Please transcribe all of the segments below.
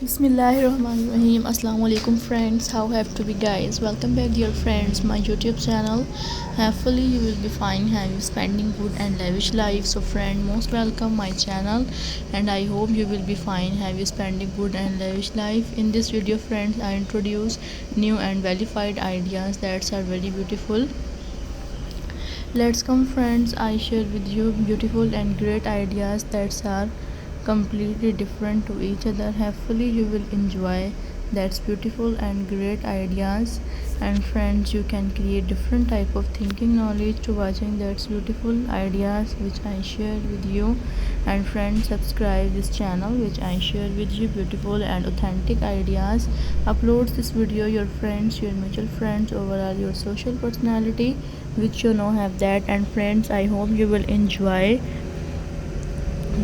Bismillahirrahmanirrahim. Assalamu alaikum friends. How have to be guys? Welcome back dear friends my YouTube channel. Hopefully you will be fine. Have you spending good and lavish life? So friend, most welcome my channel and I hope you will be fine. Have you spending good and lavish life? In this video friends, I introduce new and verified ideas that are very beautiful. Let's come friends, I share with you beautiful and great ideas that are completely different to each other. Hopefully you will enjoy that's beautiful and great ideas. And friends, you can create different type of thinking knowledge to watching that's beautiful ideas which I share with you. And friends, subscribe this channel which I share with you beautiful and authentic ideas. Upload this video your friends, your mutual friends, overall your social personality which you know have that. And friends, I hope you will enjoy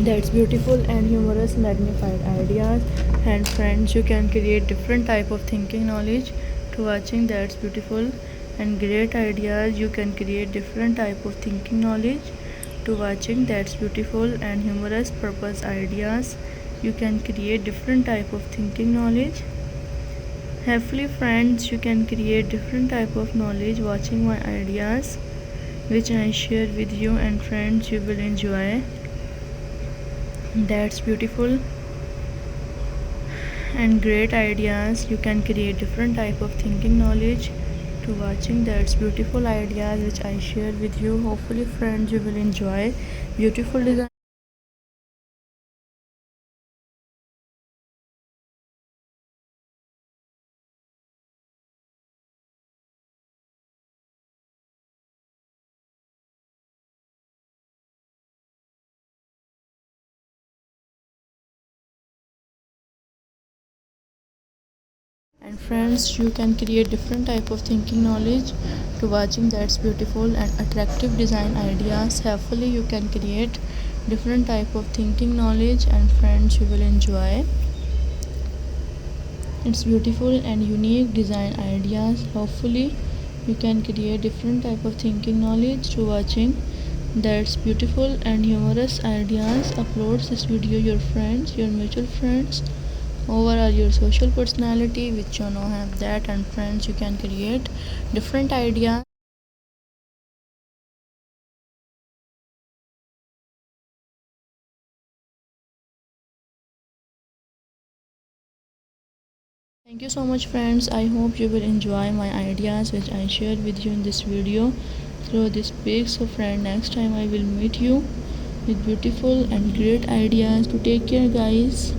that's beautiful and humorous magnified ideas. And friends, you can create different type of thinking knowledge to watching that's beautiful and great ideas. You can create different type of thinking knowledge to watching that's beautiful and humorous purpose ideas. You can create different type of thinking knowledge. Hopefully friends, you can create different type of knowledge watching my ideas which I share with you. And friends, you will enjoy that's beautiful and great ideas. You can create different type of thinking knowledge to watching that's beautiful ideas which I share with you. Hopefully friends, you will enjoy beautiful design. And friends, you can create different type of thinking knowledge to watching that's beautiful and attractive design ideas. Hopefully you can create different type of thinking knowledge. And friends, you will enjoy it's beautiful and unique design ideas. Hopefully you can create different type of thinking knowledge to watching that's beautiful and humorous ideas. Upload this video your friends, your mutual friends, overall your social personality which you know have that. And friends, you can create different ideas. Thank you so much friends. I hope you will enjoy my ideas which I shared with you in this video through this page. So friend, next time I will meet you with beautiful and great ideas. To take care guys.